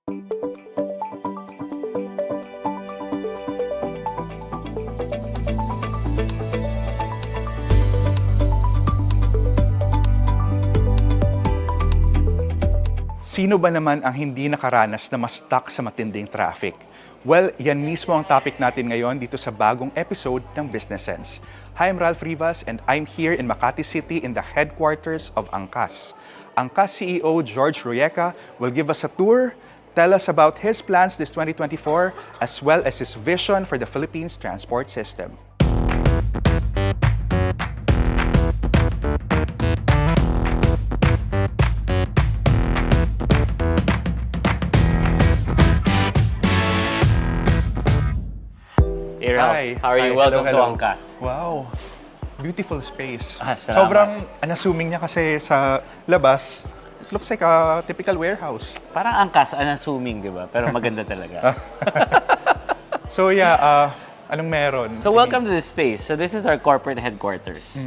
Sino ba naman ang hindi nakaranas na ma-stuck sa matinding traffic? Well, yan mismo ang topic natin ngayon dito sa bagong episode ng Business Sense. Hi, I'm Ralph Rivas and I'm here in Makati City in the headquarters of Angkas. Angkas CEO George Royeca will give us a tour, tell us about his plans this 2024, as well as his vision for the Philippines transport system. Hey Ralph, Hi. how are you? Hi. Welcome Hello, to Angkas. Wow. Beautiful space. Salamat. Sobrang unassuming niya kasi sa labas, it looks like a typical warehouse. Parang Angkas, unassuming, di ba? Pero maganda talaga. So yeah, anong meron? So welcome to this space. So this is our corporate headquarters.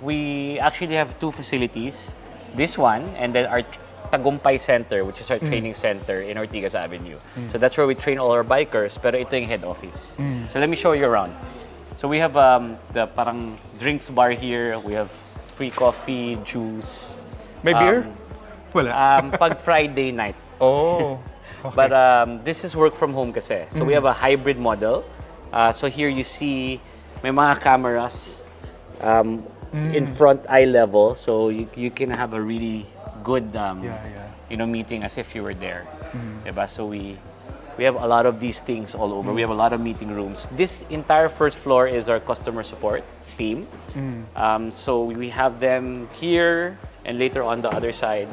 We actually have two facilities. This one, and then our Tagumpay Center, which is our training center in Ortigas Avenue. So that's where we train all our bikers, pero ito yung head office. So let me show you around. So we have the parang drinks bar here. We have free coffee, juice. May beer? Wala. Pag Friday night. Oh. Okay. But this is work from home kasi. So we have a hybrid model. So here you see may mga cameras in front eye level. So you can have a really good meeting as if you were there. Diba? So we have a lot of these things all over. We have a lot of meeting rooms. This entire first floor is our customer support team. So we have them here and later on the other side.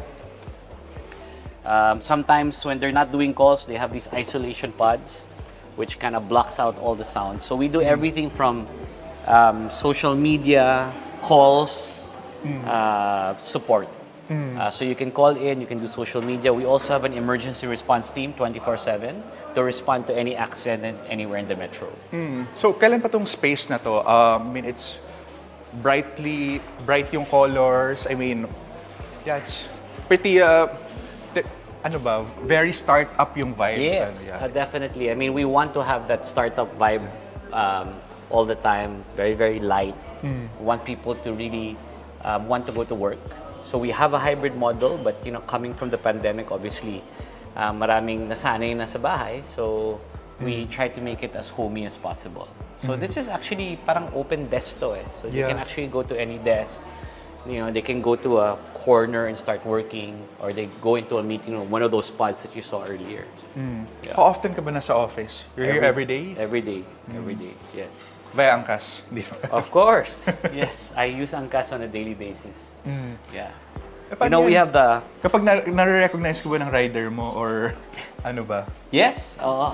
Sometimes when they're not doing calls, they have these isolation pods which kind of blocks out all the sounds. So we do everything from social media, calls, support. So you can call in, you can do social media. We also have an emergency response team 24/7 to respond to any accident anywhere in the metro. So kailan pa tong space na to? I mean, it's bright yung colors. I mean, yeah, it's pretty very startup yung vibes. Yes, definitely. I mean, we want to have that startup vibe all the time. Very, very light. We want people to really want to go to work. So we have a hybrid model, but coming from the pandemic, obviously, maraming nasanay na sa bahay. So we try to make it as homey as possible. So this is actually parang open desk to eh. So you can actually go to any desk. They can go to a corner and start working, or they go into a meeting room, one of those spots that you saw earlier. Yeah. How often ka ba nasa office? You're here every day? Every day. Every day, yes. Via Angkas? Of course. Yes, I use Angkas on a daily basis. Yeah. We have the... Kapag nare-recognize ko ba ng rider mo or ano ba? Yes. Oh.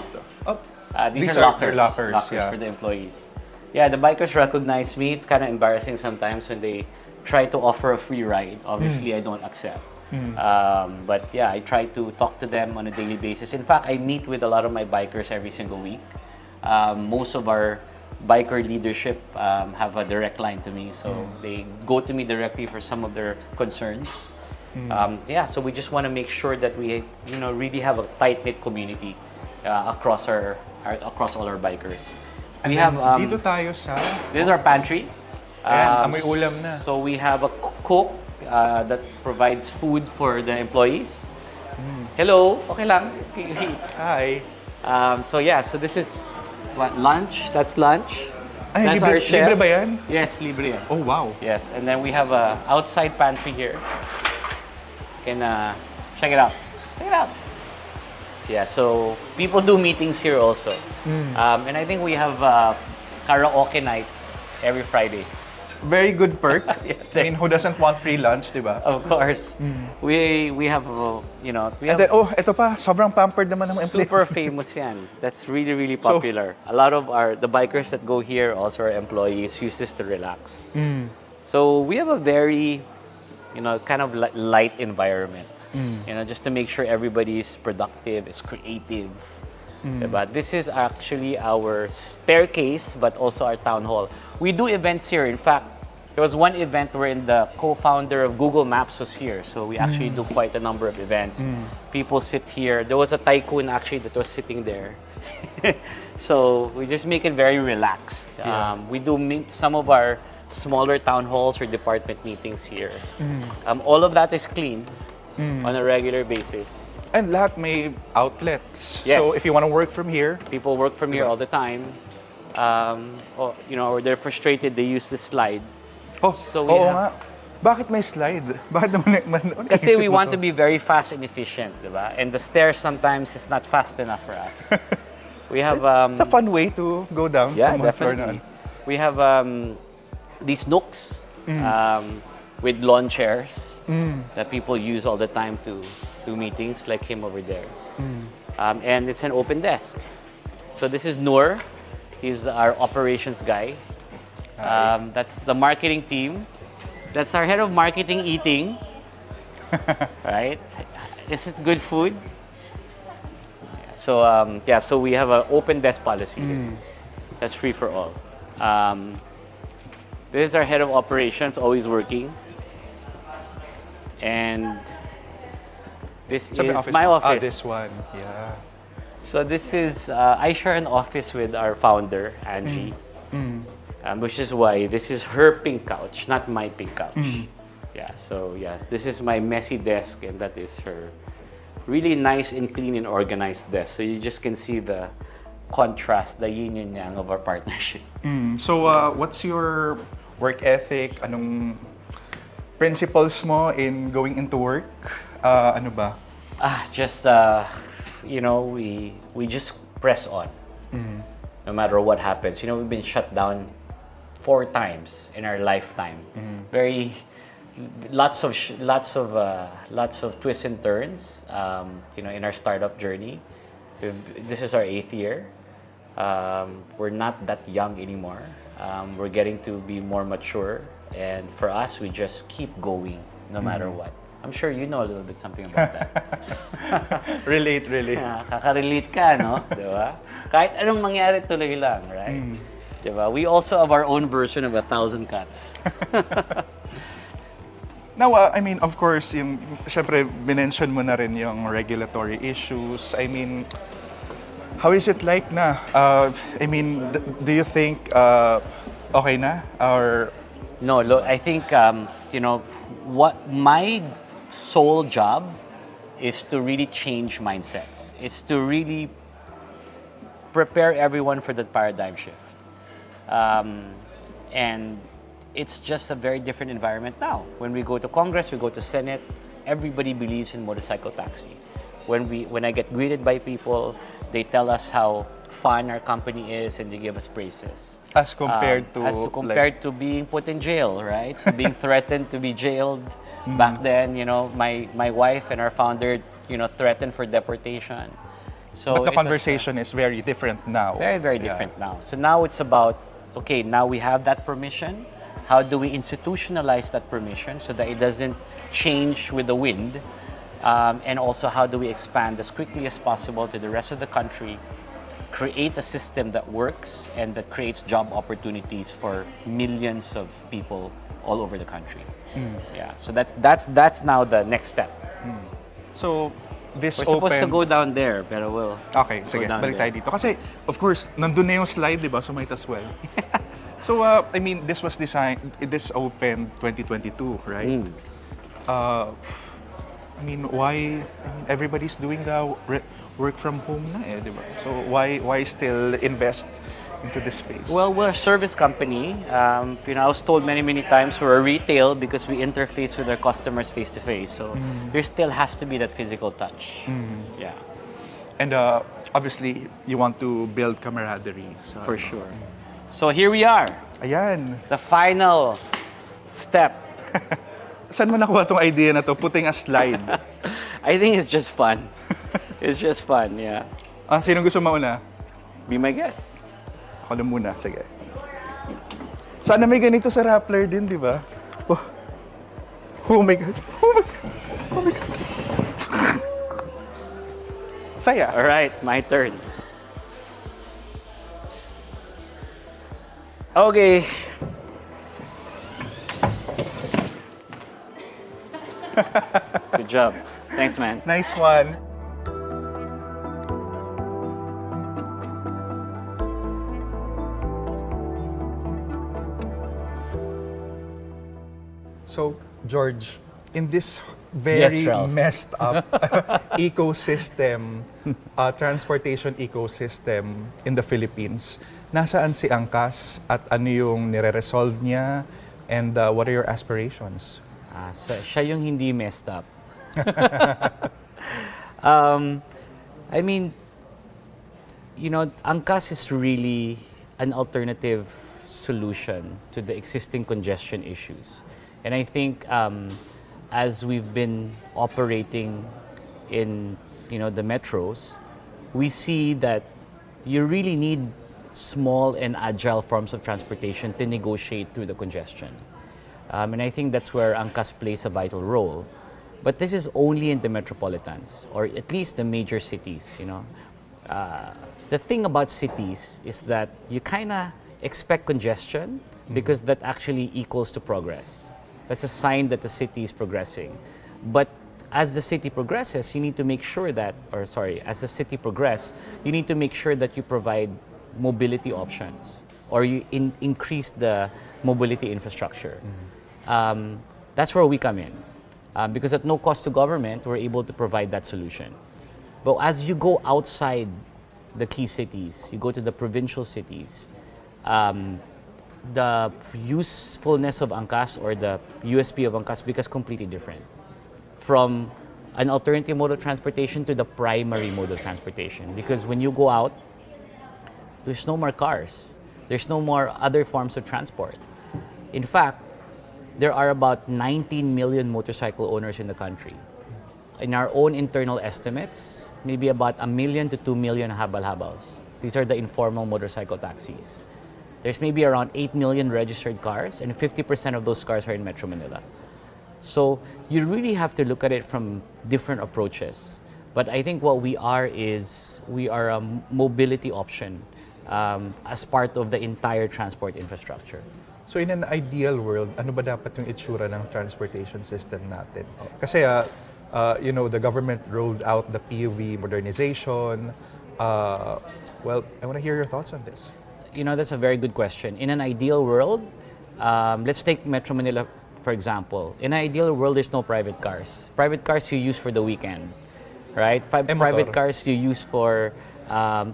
These are lockers. Lockers yeah. for the employees. Yeah, the bikers recognize me. It's kind of embarrassing sometimes when they try to offer a free ride. Obviously, I don't accept. But yeah, I try to talk to them on a daily basis. In fact, I meet with a lot of my bikers every single week. Most of our biker leadership have a direct line to me, so they go to me directly for some of their concerns. So we just want to make sure that we really have a tight-knit community across all our bikers. We have dito tayo sa this is our pantry. Amoy ulam na. So we have a cook that provides food for the employees. Hello, okay lang. Hi. So this is what, lunch? That's lunch. Ay, That's libre, our chef. libre ba yan? Yes, libre yan. Oh, wow. Yes, and then we have a outside pantry here. You can check it out. Check it out. Yeah, so people do meetings here also. And I think we have karaoke nights every Friday. Very good perk. Yeah, I mean, who doesn't want free lunch, di ba? Of course. We have And then, ito pa, sobrang pampered naman ng employee. super famous yan. That's really, really popular. A lot of the bikers that go here, also our employees, use this to relax. So we have a very, kind of light environment. Just to make sure everybody is productive, is creative. But this is actually our staircase, but also our town hall. We do events here. In fact, There was one event wherein the co-founder of Google Maps was here. So we actually do quite a number of events. People sit here. There was a tycoon actually that was sitting there. So we just make it very relaxed. We do some of our smaller town halls or department meetings here. All of that is clean on a regular basis. And lahat may outlets. Yes. So if you want to work from here, People work from here all the time. Or they're frustrated, they use the slide. So we oo have- nga. Bakit may slide? Bakit naman Kasi we want to be very fast and efficient, diba? And the stairs sometimes is not fast enough for us. We have It's a fun way to go down from one floor definitely. na. We have these nooks with lawn chairs that people use all the time to do meetings, like him over there. And it's an open desk. So this is Noor. He's our operations guy. That's the marketing team. That's our head of marketing eating. Right? Is it good food? So so we have an open desk policy here. That's free for all. This is our head of operations, always working. And this Sabi is my office. This one, yeah. So this is, I share an office with our founder, Angie. Which is why this is her pink couch, not my pink couch. Yeah, so yes, this is my messy desk and that is her really nice and clean and organized desk. So you just can see the contrast, the yin and yang of our partnership. So what's your work ethic? Anong principles mo in going into work? Ano ba? Just, we just press on. No matter what happens. We've been shut down 4 times in our lifetime. Lots of twists and turns. In our startup journey. This is our 8th year. We're not that young anymore. We're getting to be more mature, and for us, we just keep going no matter what. I'm sure you know a little bit something about that. Relate. Kaka-relate ka, no? Diba? Kahit anong mangyari, tuloy lang, right? Diba? We also have our own version of 1,000 cuts. Now, of course, syempre, binention mo na rin yung regulatory issues. How is it like na? Do you think okay na? Or No, look, I think, what my sole job is to really change mindsets. It's to really prepare everyone for that paradigm shift. And it's just a very different environment now. When we go to Congress, we go to Senate, everybody believes in motorcycle taxi. When I get greeted by people, they tell us how fun our company is and they give us praises. as compared to to being put in jail, right? So being threatened to be jailed. Back then, my wife and our founder, threatened for deportation. So but the it was, conversation is very different now. very, very different now. So now it's about, okay, now we have that permission. How do we institutionalize that permission so that it doesn't change with the wind? And also, how do we expand as quickly as possible to the rest of the country, create a system that works and that creates job opportunities for millions of people all over the country. Yeah, so that's now the next step. So this We're supposed to open. go down there, pero we'll Okay, go sige, down balik there. tayo dito. Kasi, of course, nandun na yung slide, di ba? So might as well. So, this was designed, this opened 2022, right? Why, everybody's doing the work from home na eh, di ba? So, why still invest into this space? Well, we're a service company. I was told many, many times we're a retail because we interface with our customers face to face. So there still has to be that physical touch. Yeah, And obviously, you want to build camaraderie. So, for sure. So here we are, Ayan. the final step. Saan mo nakuha tong idea na to? Putting a slide. I think it's just fun. It's just fun, yeah. Sino gusto mauna? Be my guest. Ako na muna, sige. Sana may ganito sa Rappler din, di ba? Oh my God. Oh my God. Saya. All right, my turn. Okay. Good job. Thanks, man. Nice one. So, George, in this very Yes, Ralph. messed up ecosystem, transportation ecosystem in the Philippines, nasaan si Angkas at ano yung nire-resolve niya and what are your aspirations? So, siya yung hindi messed up. I mean, Angkas is really an alternative solution to the existing congestion issues. And I think as we've been operating in the metros, we see that you really need small and agile forms of transportation to negotiate through the congestion. And I think that's where Angkas plays a vital role. But this is only in the metropolitans, or at least the major cities. The thing about cities is that you kind of expect congestion because that actually equals to progress. That's a sign that the city is progressing. But as the city progresses, you need to make sure that, as the city progresses, you need to make sure that you provide mobility options or you increase the mobility infrastructure. That's where we come in. Because at no cost to government, we're able to provide that solution. But as you go outside the key cities, you go to the provincial cities, the usefulness of Angkas or the USP of Angkas becomes completely different. From an alternative mode of transportation to the primary mode of transportation. Because when you go out, there's no more cars. There's no more other forms of transport. In fact, there are about 19 million motorcycle owners in the country. In our own internal estimates, maybe about 1 million to 2 million habal-habals. These are the informal motorcycle taxis. There's maybe around 8 million registered cars, and 50% of those cars are in Metro Manila. So you really have to look at it from different approaches. But I think what we are is, we are a mobility option as part of the entire transport infrastructure. So in an ideal world, ano ba dapat yung itsura ng transportation system natin? Kasi the government rolled out the PUV modernization. Well, I want to hear your thoughts on this. That's a very good question. In an ideal world, let's take Metro Manila, for example. In an ideal world, there's no private cars. Private cars you use for the weekend, right? Private cars you use for,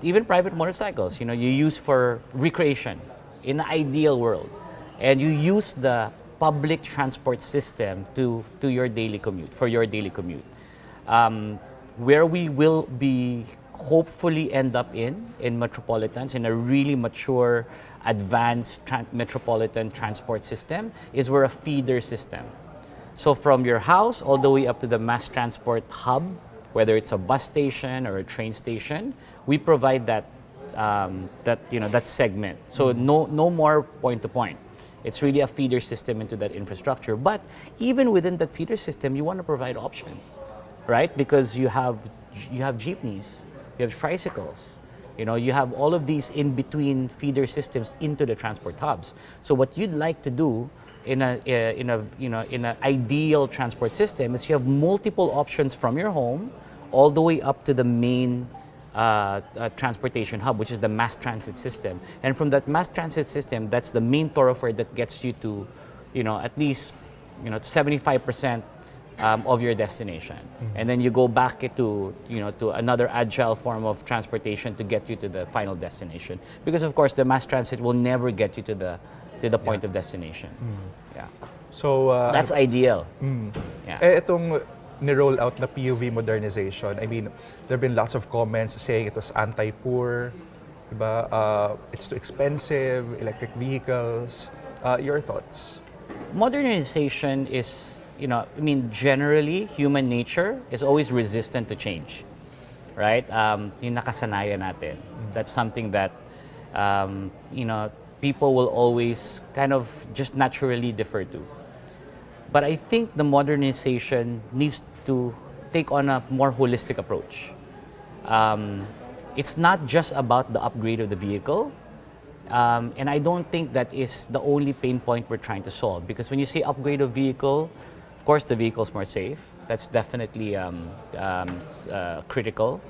even private motorcycles, you use for recreation in an ideal world. And you use the public transport system to your daily commute, for your daily commute. Where we will be hopefully end up in metropolitans, in a really mature, advanced metropolitan transport system, is we're a feeder system. So from your house all the way up to the mass transport hub, whether it's a bus station or a train station, we provide that segment. So no more point to point. It's really a feeder system into that infrastructure. But even within that feeder system, you want to provide options, right? Because you have jeepneys, you have tricycles, you have all of these in between feeder systems into the transport hubs. So what you'd like to do in an ideal transport system is you have multiple options from your home all the way up to the main transportation hub, which is the mass transit system. And from that mass transit system, that's the main thoroughfare that gets you to, at least, 75% of your destination. Mm-hmm. And then you go back to another agile form of transportation to get you to the final destination. Because of course, the mass transit will never get you to the point of destination. Mm. Yeah. So that's ideal. Yeah. Itong ni-roll out na PUV modernization, I mean, there have been lots of comments saying it was anti-poor, diba? It's too expensive, electric vehicles. Your thoughts? Modernization is, generally, human nature is always resistant to change, right? Yung nakasanayan natin. That's something that, people will always kind of just naturally defer to. But I think the modernization needs to take on a more holistic approach. It's not just about the upgrade of the vehicle, and I don't think that is the only pain point we're trying to solve. Because when you say upgrade of vehicle, of course, the vehicle's more safe. That's definitely critical.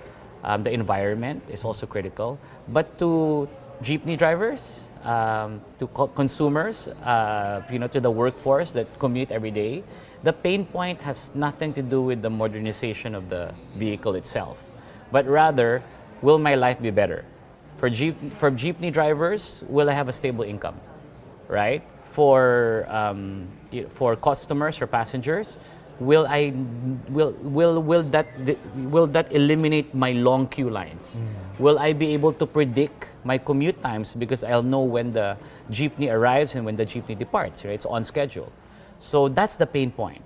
The environment is also critical. But to jeepney drivers, to consumers, to the workforce that commute every day, the pain point has nothing to do with the modernization of the vehicle itself, but rather, will my life be better? For jeepney drivers, will I have a stable income, right? For customers or passengers, will that eliminate my long queue lines? Will I be able to predict my commute times because I'll know when the jeepney arrives and when the jeepney departs, right? It's on schedule. So that's the pain point.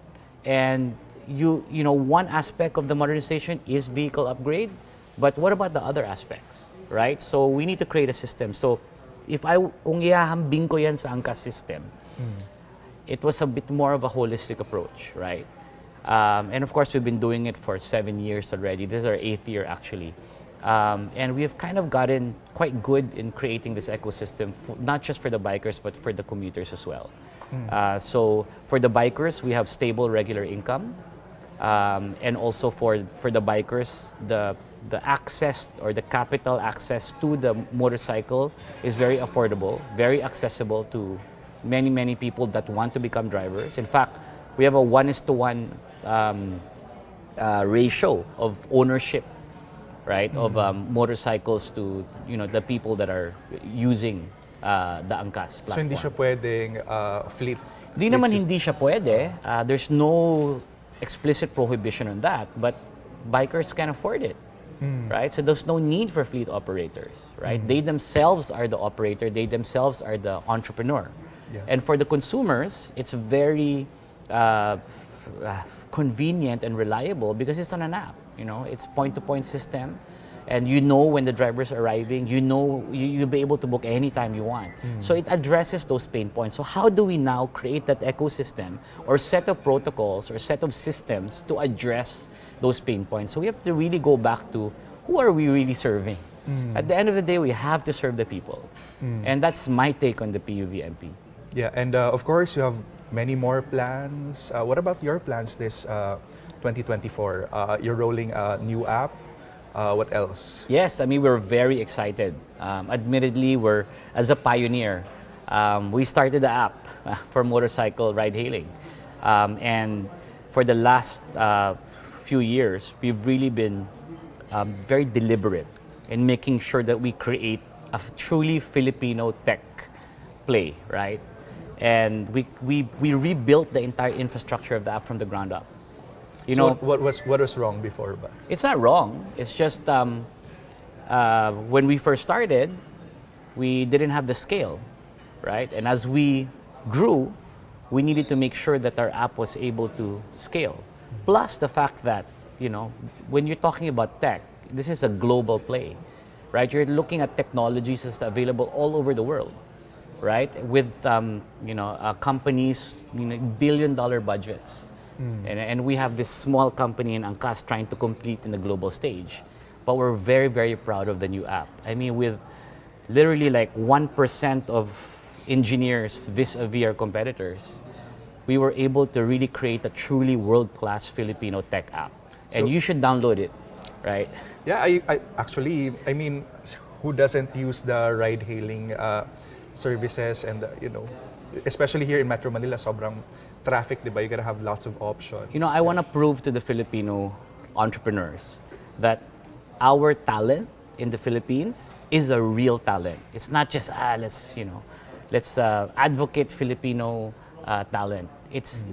And one aspect of the modernization is vehicle upgrade, but what about the other aspects, right? So we need to create a system. So kung ihahambing ko yan sa Angkas system, it was a bit more of a holistic approach, right? And of course, we've been doing it for 7 years already. This is our 8th year, actually. And we have kind of gotten quite good in creating this ecosystem, not just for the bikers, but for the commuters as well. So for the bikers, we have stable, regular income. And also for the bikers, the access or the capital access to the motorcycle is very affordable, very accessible to many, many people that want to become drivers. In fact, we have a 1:1 ratio of ownership, right, of motorcycles to the people that are using the Angkas platform. So hindi siya pwedeng fleet? Di naman hindi siya pwede. There's no explicit prohibition on that, but bikers can afford it, right? So there's no need for fleet operators, right? They themselves are the operator. They themselves are the entrepreneur. Yeah. And for the consumers, it's very convenient and reliable because it's on an app. It's point-to-point system, and when the driver's arriving. You'll be able to book anytime you want. So it addresses those pain points. So how do we now create that ecosystem or set of protocols or set of systems to address those pain points? So we have to really go back to who are we really serving? At the end of the day, we have to serve the people, and that's my take on the PUVMP. Yeah, and of course, you have many more plans. What about your plans this 2024? You're rolling a new app. What else? Yes, we're very excited. Admittedly, as a pioneer, we started the app for motorcycle ride-hailing. And for the last few years, we've really been very deliberate in making sure that we create a truly Filipino tech play, right? And we rebuilt the entire infrastructure of the app from the ground up. So what was wrong before? It's not wrong. It's just when we first started, we didn't have the scale, right? And as we grew, we needed to make sure that our app was able to scale. Plus the fact that when you're talking about tech, this is a global play, right? You're looking at technologies that's available all over the world, right? With companies, billion-dollar budgets. And we have this small company in Angkas trying to compete in the global stage. But we're very, very proud of the new app. With literally like 1% of engineers vis-a-vis our competitors, we were able to really create a truly world-class Filipino tech app. And you should download it, right? Yeah, I actually, who doesn't use the ride-hailing services and, especially here in Metro Manila, sobrang traffic, diba? You're gonna have lots of options. I want to prove to the Filipino entrepreneurs that our talent in the Philippines is a real talent. It's not just, let's advocate Filipino talent. It's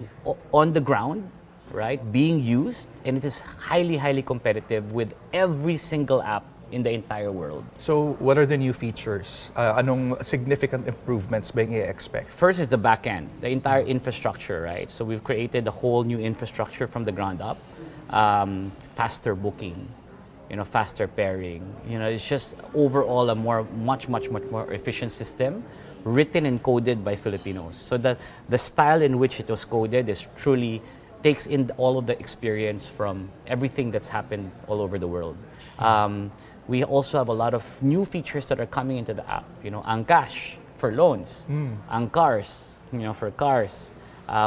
on the ground, right? Being used, and it is highly, highly competitive with every single app in the entire world. So, what are the new features? Anong significant improvements ba yung i-expect? First is the back end, the entire infrastructure, right? So we've created a whole new infrastructure from the ground up. Faster booking, faster pairing. It's just overall a much more efficient system, written and coded by Filipinos. So the style in which it was coded is truly takes in all of the experience from everything that's happened all over the world. We also have a lot of new features that are coming into the app. Angkas for loans, Angkars, for cars.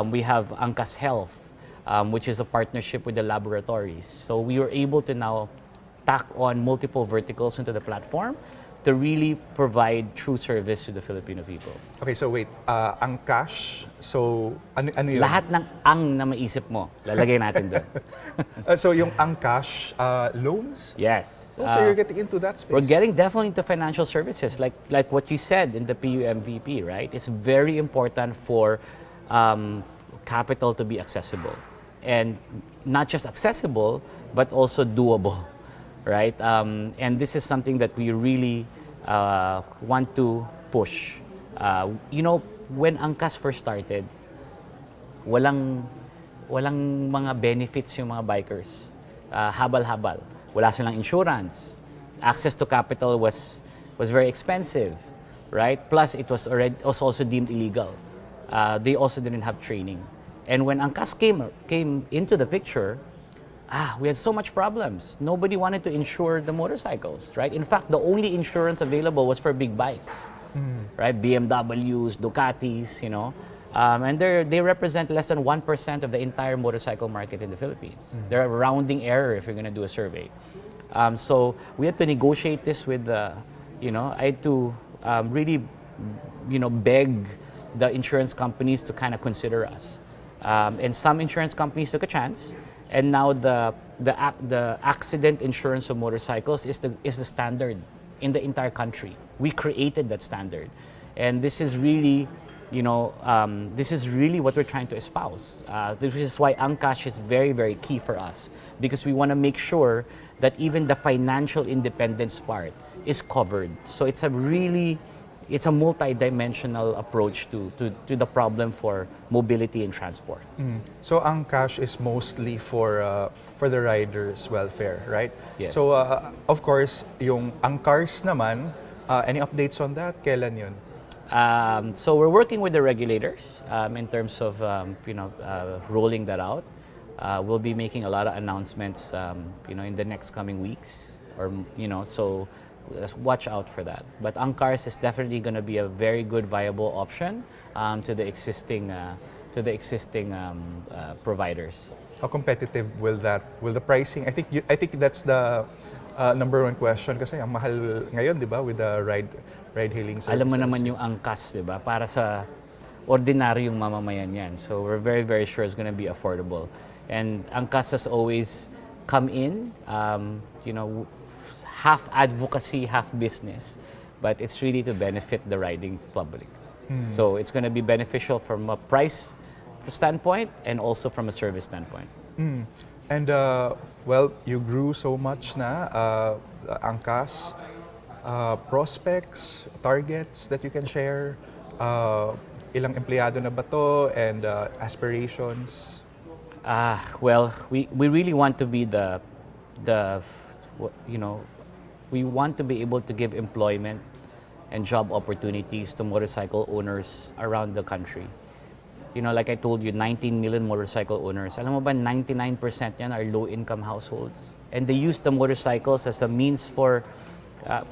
We have Angkas Health. which is a partnership with the laboratories. So we were able to now tack on multiple verticals into the platform to really provide true service to the Filipino people. Okay, so wait, Angkas, so ano yun? Lahat ng ang na maisip mo, lalagay natin doon. So yung Angkas, loans? Yes. Oh, so you're getting into that space? We're getting definitely into financial services, like what you said in the PUMVP, right? It's very important for capital to be accessible. And not just accessible, but also doable, right? And this is something that we really want to push. When Angkas first started, walang mga benefits yung mga bikers. Habal-habal. Wala silang insurance. Access to capital was very expensive, right? Plus, it was also deemed illegal. They also didn't have training. And when Angkas came into the picture, we had so much problems. Nobody wanted to insure the motorcycles, right? In fact, the only insurance available was for big bikes, right? BMWs, Ducatis, and they represent less than 1% of the entire motorcycle market in the Philippines. They're a rounding error if you're going to do a survey. So we had to negotiate this with I had to really, beg the insurance companies to kind of consider us. And some insurance companies took a chance, and now the accident insurance of motorcycles is the standard in the entire country. We created that standard, and this is really, what we're trying to espouse. This is why Angkas is very, very key for us, because we want to make sure that even the financial independence part is covered. So it's a multi-dimensional approach to the problem for mobility and transport. So Angkas is mostly for the riders' welfare, right? Yes. So of course, yung Angkars naman, any updates on that? Kailan yun? So we're working with the regulators in terms of rolling that out. We'll be making a lot of announcements in the next coming weeks, so watch out for that. But Angkas is definitely going to be a very good viable option to the existing providers. How competitive will the pricing? I think that's the number one question, kasi ang mahal ngayon, 'di ba, with the ride hailing services. Alam mo naman yung Angkas, 'di ba? Para sa ordinaryong mamamayan 'yan. So we're very, very sure it's going to be affordable. And Angkas has always come in half advocacy, half business, but it's really to benefit the riding public. So it's going to be beneficial from a price standpoint and also from a service standpoint. And you grew so much na, Angkas, prospects, targets that you can share, ilang empleyado na ba to, and aspirations? We really want to be we want to be able to give employment and job opportunities to motorcycle owners around the country. Like I told you, 19 million motorcycle owners. Alam mo ba, 99% yan are low-income households. And they use the motorcycles as a means for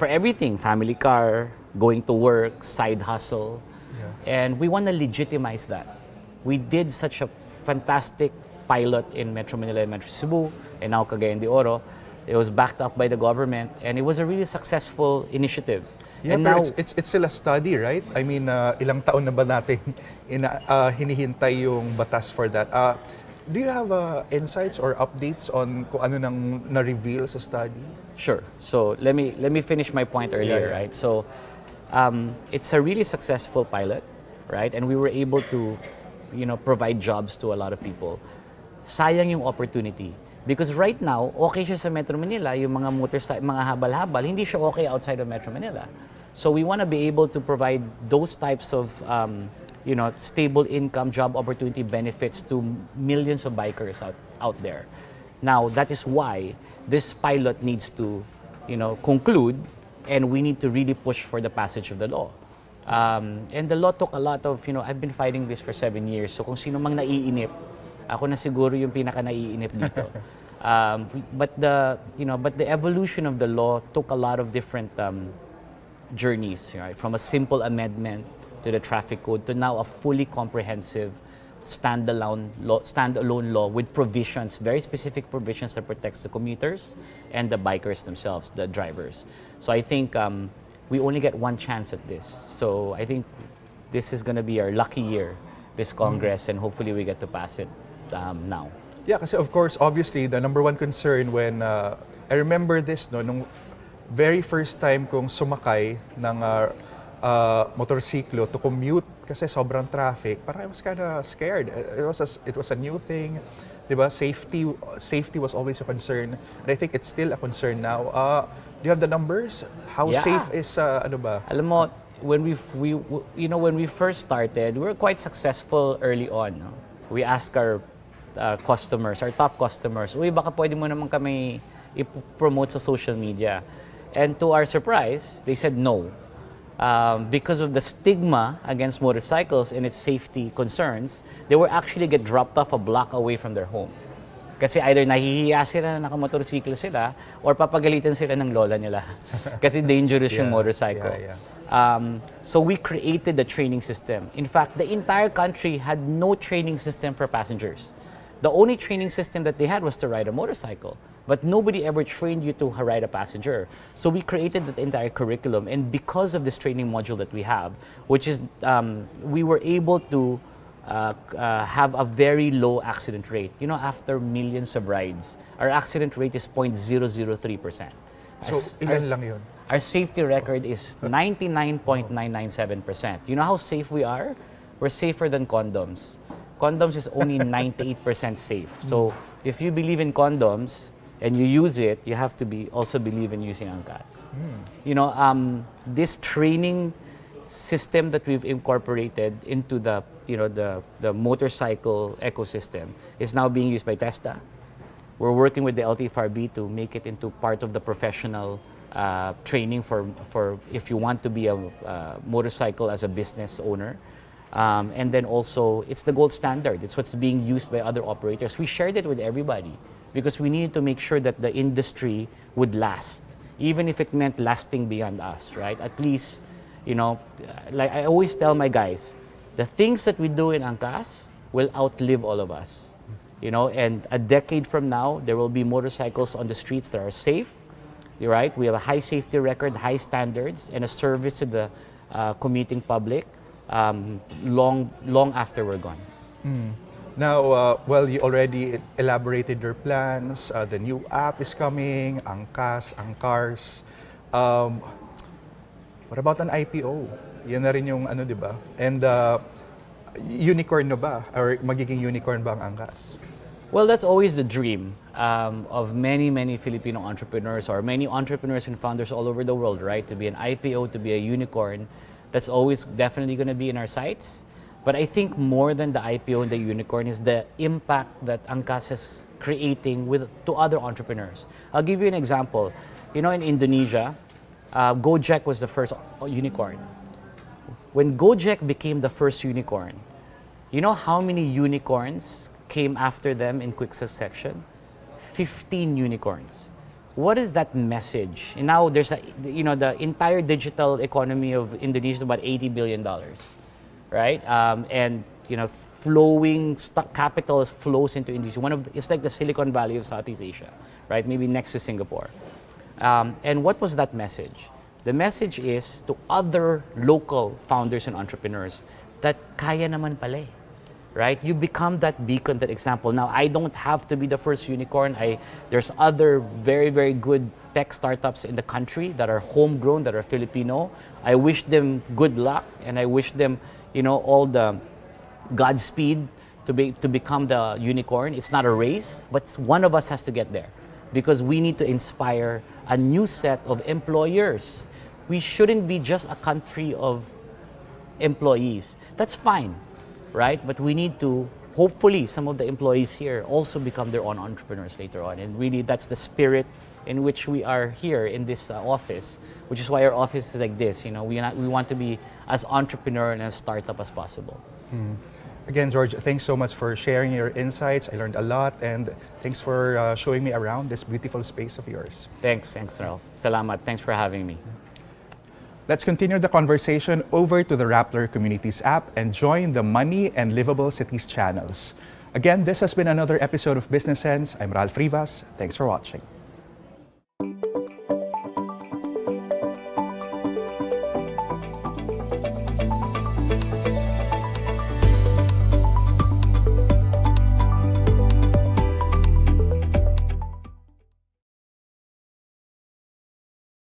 everything. Family car, going to work, side hustle. Yeah. And we want to legitimize that. We did such a fantastic pilot in Metro Manila and Metro Cebu, and now Cagayan de Oro. It was backed up by the government, and it was a really successful initiative. Yeah, and pero now, it's still a study, right? I mean, ilang taon na ba natin hinihintay yung batas for that? Do you have insights or updates on kung ano nang na-reveal sa study? Sure. So let me finish my point earlier, Yeah. right? So it's a really successful pilot, right? And we were able to, provide jobs to a lot of people. Sayang yung opportunity. Because right now, okay siya sa Metro Manila, yung mga mga habal-habal, hindi siya okay outside of Metro Manila. So we want to be able to provide those types of, stable income, job opportunity benefits to millions of bikers out there. Now, that is why this pilot needs to, conclude, and we need to really push for the passage of the law. And the law took a lot of, I've been fighting this for 7 years. So kung sino mang naiinip, ako na siguro yung pinaka naiinip dito. But the evolution of the law took a lot of different journeys, right? From a simple amendment to the traffic code to now a fully comprehensive standalone law with provisions, very specific provisions that protects the commuters and the bikers themselves, the drivers. So I think we only get one chance at this. So I think this is going to be our lucky year, this Congress, and hopefully we get to pass it now. Yeah, kasi of course, obviously, the number one concern when, I remember this, no, nung very first time kong sumakay ng motorsiklo to commute kasi sobrang traffic, parang I was kind of scared. It was a new thing, diba? Safety was always a concern, and I think it's still a concern now. Do you have the numbers? How safe is ano ba? Alam mo, when we first started, we were quite successful early on. No? We asked our customers, our top customers, uy, baka pwede mo naman kami i-promote sa social media. And to our surprise, they said no. Because of the stigma against motorcycles and its safety concerns, they will actually get dropped off a block away from their home. Kasi either nahihiya sila na nakamotorsiklo sila or papagalitan sila ng lola nila. Kasi dangerous yung motorcycle. So we created the training system. In fact, the entire country had no training system for passengers. The only training system that they had was to ride a motorcycle. But nobody ever trained you to ride a passenger. So we created that entire curriculum. And because of this training module that we have, which is, we were able to have a very low accident rate. You know, after millions of rides, our accident rate is 0.003%. So, ilan lang yun? Our safety record is 99.997%. You know how safe we are? We're safer than condoms. Condoms is only 98% safe. So, if you believe in condoms and you use it, you have to also believe in using Angkas. You know, this training system that we've incorporated into the motorcycle ecosystem is now being used by Tesla. We're working with the LTFRB to make it into part of the professional training for if you want to be a motorcycle as a business owner. And then also, it's the gold standard. It's what's being used by other operators. We shared it with everybody because we needed to make sure that the industry would last, even if it meant lasting beyond us, right? At least, you know, like I always tell my guys, the things that we do in Angkas will outlive all of us, you know, and a decade from now, there will be motorcycles on the streets that are safe, right? We have a high safety record, high standards, and a service to the commuting public long after we're gone. Now, well, you already elaborated your plans. The new app is coming, Angkas, Angkars. What about an IPO? Yan na rin yung ano, di ba? And unicorn na ba? Or magiging unicorn ba ang Angkas? Well, that's always the dream of many Filipino entrepreneurs or many entrepreneurs and founders all over the world, right? To be an IPO, to be a unicorn. That's always definitely going to be in our sights. But I think more than the IPO and the unicorn is the impact that Angkas is creating to other entrepreneurs. I'll give you an example. You know, in Indonesia, Gojek was the first unicorn. When Gojek became the first unicorn, you know how many unicorns came after them in quick succession? 15 unicorns. What is that message? And now there's the entire digital economy of Indonesia is about $80 billion, right? And you know, flowing stock capital flows into Indonesia. It's like the Silicon Valley of Southeast Asia, right? Maybe next to Singapore. And what was that message? The message is to other local founders and entrepreneurs that kaya naman pala, right? You become that beacon, that example. Now, I don't have to be the first unicorn. There's other very good tech startups in the country that are homegrown, that are Filipino. I wish them good luck, and I wish them, you know, all the Godspeed to become the unicorn. It's not a race, but one of us has to get there because we need to inspire a new set of employers. We shouldn't be just a country of employees. That's fine, right? But we need to, hopefully, some of the employees here also become their own entrepreneurs later on. And really, that's the spirit in which we are here in this office, which is why our office is like this. You know, we want to be as entrepreneurial and as startup as possible. Again, George, thanks so much for sharing your insights. I learned a lot, and thanks for showing me around this beautiful space of yours. Thanks, Ralph. Salamat. Thanks for having me. Let's continue the conversation over to the Rappler Communities app and join the Money and Livable Cities channels. Again, this has been another episode of Business Sense. I'm Ralph Rivas. Thanks for watching.